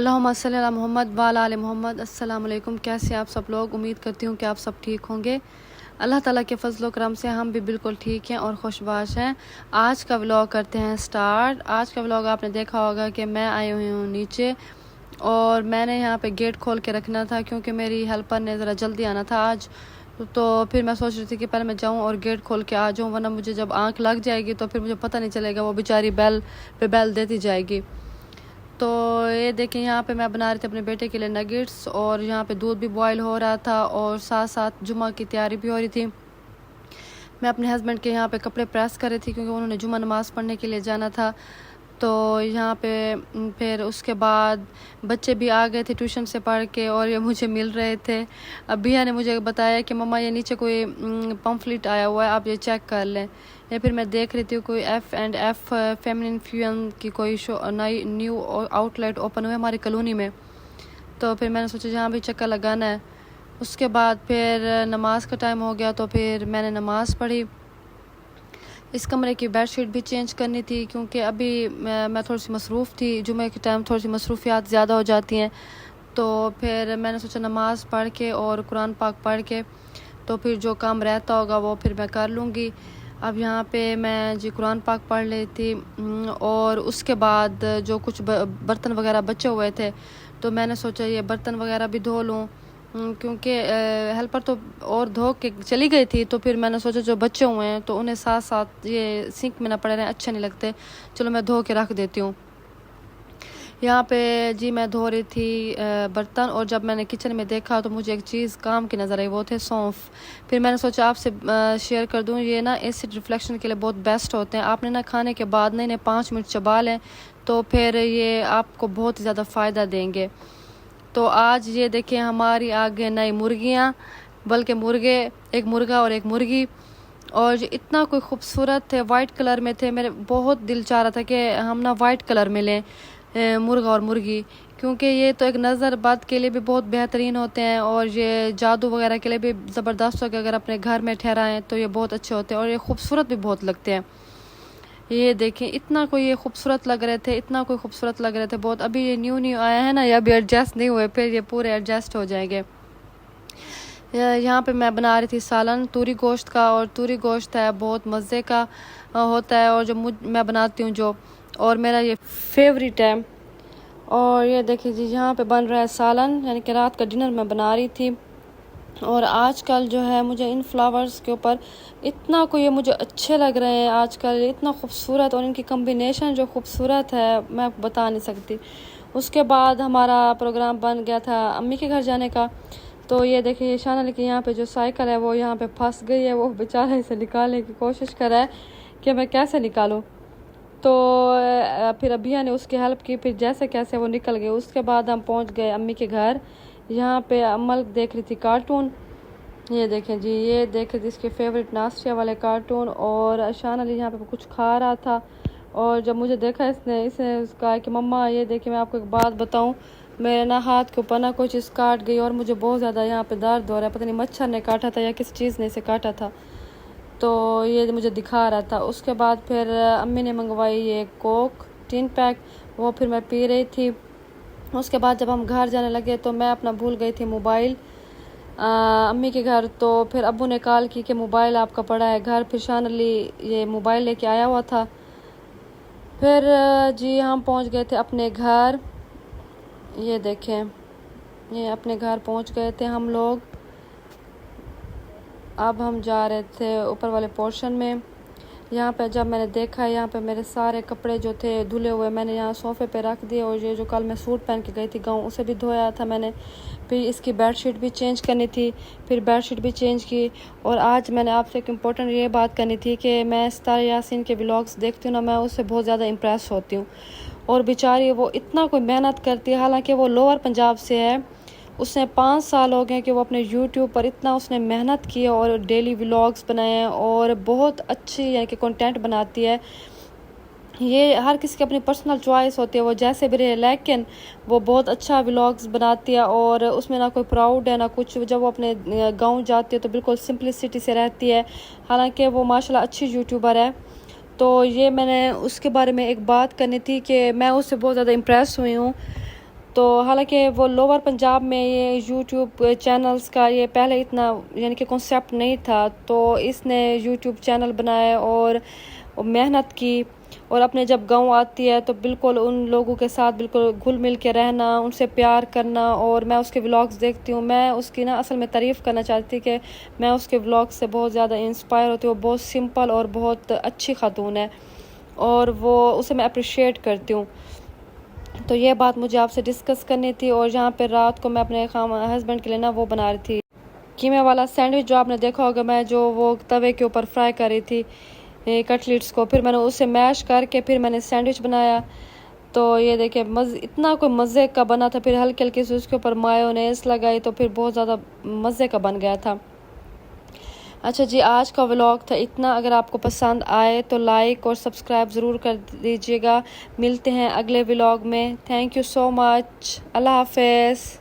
अल्लाहुम्मा सल्ली अला मोहम्मद व अला आले मोहम्मद। अस्सलाम वालेकुम। कैसे आप सब लोग? उम्मीद करती हूँ कि आप सब ठीक होंगे। अल्लाह ताला के फजल करम से हम भी बिल्कुल ठीक हैं और खुशबाश हैं। आज का व्लॉग करते हैं स्टार्ट। आज का व्लॉग आपने देखा होगा कि मैं आई हुई हूँ नीचे और मैंने यहाँ पे गेट खोल के रखना था क्योंकि मेरी हेल्पर ने ज़रा जल्दी आना था आज। तो फिर मैं सोच रही थी कि पहले मैं जाऊँ और गेट खोल के आ जाऊँ, वरना मुझे जब आँख लग जाएगी तो फिर मुझे पता नहीं चलेगा, वो बेचारी बेल पे बेल देती जाएगी। तो ये देखें, यहाँ पे मैं बना रही थी अपने बेटे के लिए नगेट्स और यहाँ पे दूध भी बॉईल हो रहा था और साथ साथ जुमा की तैयारी भी हो रही थी। मैं अपने हस्बैंड के यहाँ पे कपड़े प्रेस कर रही थी क्योंकि उन्होंने जुमा नमाज़ पढ़ने के लिए जाना था। तो यहाँ पे फिर उसके बाद बच्चे भी आ गए थे ट्यूशन से पढ़ के और ये मुझे मिल रहे थे। अब भैया ने मुझे बताया कि मम्मा ये नीचे कोई पम्फलेट आया हुआ है, आप ये चेक कर लें। या फिर मैं देख रही थी कोई F&F फेमिनिन फ्यूजन की कोई शो नई न्यू आउटलेट ओपन हुआ है हमारी कॉलोनी में। तो फिर मैंने सोचा जहाँ भी चक्कर लगाना है। उसके बाद फिर नमाज का टाइम हो गया तो फिर मैंने नमाज़ पढ़ी। इस कमरे की बेडशीट भी चेंज करनी थी क्योंकि अभी मैं थोड़ी सी मसरूफ़ थी। जुमे के टाइम थोड़ी सी मसरूफियात ज़्यादा हो जाती हैं। तो फिर मैंने सोचा नमाज़ पढ़ के और कुरान पाक पढ़ के तो फिर जो काम रहता होगा वो फिर मैं कर लूँगी। अब यहाँ पे मैं जी कुरान पाक पढ़ लेती और उसके बाद जो कुछ बर्तन वगैरह बचे हुए थे तो मैंने सोचा ये बर्तन वगैरह भी धो लूँ क्योंकि हेल्पर तो और धो के चली गई थी। तो फिर मैंने सोचा जो बच्चे हुए हैं तो उन्हें साथ साथ ये सिंक में ना पड़े रहें, अच्छे नहीं लगते, चलो मैं धो के रख देती हूँ। यहाँ पे जी मैं धो रही थी बर्तन और जब मैंने किचन में देखा तो मुझे एक चीज़ काम की नज़र आई, वो थे सौंफ। फिर मैंने सोचा आपसे शेयर कर दूँ, ये ना एसिड रिफ्लेक्शन के लिए बहुत बेस्ट होते हैं। आपने ना खाने के बाद नहीं 5 मिनट चबा लें तो फिर ये आपको बहुत ही ज़्यादा फ़ायदा देंगे। तो आज ये देखें हमारी आगे नई मुर्गियाँ, बल्कि मुर्गे, एक मुर्गा और एक मुर्गी, और ये इतना कोई खूबसूरत थे, वाइट कलर में थे। मेरे बहुत दिल चाह रहा था कि हम ना वाइट कलर में लें मुर्गा और मुर्गी, क्योंकि ये तो एक नज़र बद के लिए भी बहुत बेहतरीन होते हैं और ये जादू वगैरह के लिए भी ज़बरदस्त हो कि अगर अपने घर में ठहराएं तो ये बहुत अच्छे होते हैं और ये खूबसूरत भी बहुत लगते हैं। ये देखें इतना कोई ये खूबसूरत लग रहे थे, इतना कोई खूबसूरत लग रहे थे बहुत। अभी ये न्यू आया है ना, ये अभी एडजस्ट नहीं हुए, फिर ये पूरे एडजस्ट हो जाएंगे। यहाँ पे मैं बना रही थी सालन तूरी गोश्त का, और तूरी गोश्त है बहुत मज़े का होता है और जो मैं बनाती हूँ जो, और मेरा ये फेवरेट है। और ये देखिए जी यहाँ पे बन रहा है सालन, यानी कि रात का डिनर मैं बना रही थी। और आजकल जो है मुझे इन फ्लावर्स के ऊपर इतना कोई ये मुझे अच्छे लग रहे हैं आजकल, इतना खूबसूरत, और इनकी कम्बिनेशन जो खूबसूरत है मैं आपको बता नहीं सकती। उसके बाद हमारा प्रोग्राम बन गया था अम्मी के घर जाने का। तो ये देखिए शान अली की यहाँ पे जो साइकिल है वो यहाँ पे फंस गई है, वो बेचारा इसे निकालने की कोशिश कर रहा है कि मैं कैसे निकालूं। तो फिर अभिया ने उसकी हेल्प की, फिर जैसे कैसे वो निकल गए। उसके बाद हम पहुँच गए अम्मी के घर। यहाँ पे अमल देख रही थी कार्टून। ये देखें जी, ये देख रही थी इसके फेवरेट नाश्ते वाले कार्टून, और शान अली यहाँ पे कुछ खा रहा था। और जब मुझे देखा इसने कहा कि मम्मा ये देखिए मैं आपको एक बात बताऊं, मेरे ना हाथ के ऊपर ना कोई चीज़ काट गई और मुझे बहुत ज़्यादा यहाँ पे दर्द हो रहा है, पता नहीं मच्छर ने काटा था या किस चीज़ ने इसे काटा था। तो ये मुझे दिखा रहा था। उसके बाद फिर अम्मी ने मंगवाई ये कोक 3 पैक, वो फिर मैं पी रही थी। उसके बाद जब हम घर जाने लगे तो मैं अपना भूल गई थी मोबाइल अम्मी के घर। तो फिर अब्बू ने कॉल की कि मोबाइल आपका पड़ा है घर। फिर शान अली ये मोबाइल लेके आया हुआ था। फिर जी हम पहुंच गए थे अपने घर। ये देखें, ये अपने घर पहुंच गए थे हम लोग। अब हम जा रहे थे ऊपर वाले पोर्शन में। यहाँ पे जब मैंने देखा, यहाँ पे मेरे सारे कपड़े जो थे धुले हुए मैंने यहाँ सोफ़े पे रख दिए, और ये जो कल मैं सूट पहन के गई थी गाँव उसे भी धोया था मैंने। फिर इसकी बेडशीट भी चेंज करनी थी, फिर बेडशीट भी चेंज की। और आज मैंने आपसे एक इम्पोर्टेंट ये बात करनी थी कि मैं सितारा यासीन के व्लॉग्स देखती हूँ ना, मैं उससे बहुत ज़्यादा इम्प्रेस होती हूँ। और बेचारी वो इतना कोई मेहनत करती है, हालाँकि वो लोअर पंजाब से है। उसने 5 साल हो गए कि वो अपने यूट्यूब पर इतना उसने मेहनत की है और डेली व्लॉग्स बनाए हैं और बहुत अच्छी यानी कि कंटेंट बनाती है। ये हर किसी की अपनी पर्सनल चॉइस होती है, वो जैसे भी रहे, लेकिन वो बहुत अच्छा व्लॉग्स बनाती है और उसमें ना कोई प्राउड है ना कुछ। जब वो अपने गांव जाती है तो बिल्कुल सिंपलिसिटी से रहती है, हालांकि वो माशाल्लाह अच्छी यूट्यूबर है। तो ये मैंने उसके बारे में एक बात करनी थी कि मैं उससे बहुत ज़्यादा इम्प्रेस हुई हूँ। तो हालांकि वो लोअर पंजाब में ये यूट्यूब चैनल्स का ये पहले इतना यानी कि कॉन्सेप्ट नहीं था, तो इसने यूट्यूब चैनल बनाए और मेहनत की, और अपने जब गांव आती है तो बिल्कुल उन लोगों के साथ बिल्कुल घुल मिल के रहना, उनसे प्यार करना। और मैं उसके व्लॉग्स देखती हूँ, मैं उसकी ना असल में तारीफ़ करना चाहती थी कि मैं उसके व्लॉग से बहुत ज़्यादा इंस्पायर होती हूँ। बहुत सिंपल और बहुत अच्छी खातून है, और वो उसे मैं अप्रिशिएट करती हूँ। तो ये बात मुझे आपसे डिस्कस करनी थी। और यहाँ पे रात को मैं अपने हस्बैंड के लिए ना वो बना रही थी कीमे वाला सैंडविच, जो आपने देखा होगा, मैं जो वो तवे के ऊपर फ्राई कर रही थी कटलेट्स को, फिर मैंने उसे मैश करके फिर मैंने सैंडविच बनाया। तो ये देखिए इतना कोई मज़े का बना था। फिर हल्के हल्के से उसके ऊपर मायोनेज़ लगाई, तो फिर बहुत ज़्यादा मज़े का बन गया था। अच्छा जी, आज का व्लॉग था इतना। अगर आपको पसंद आए तो लाइक और सब्सक्राइब ज़रूर कर दीजिएगा। मिलते हैं अगले व्लॉग में। Thank you so much. अल्लाह हाफ़िज़।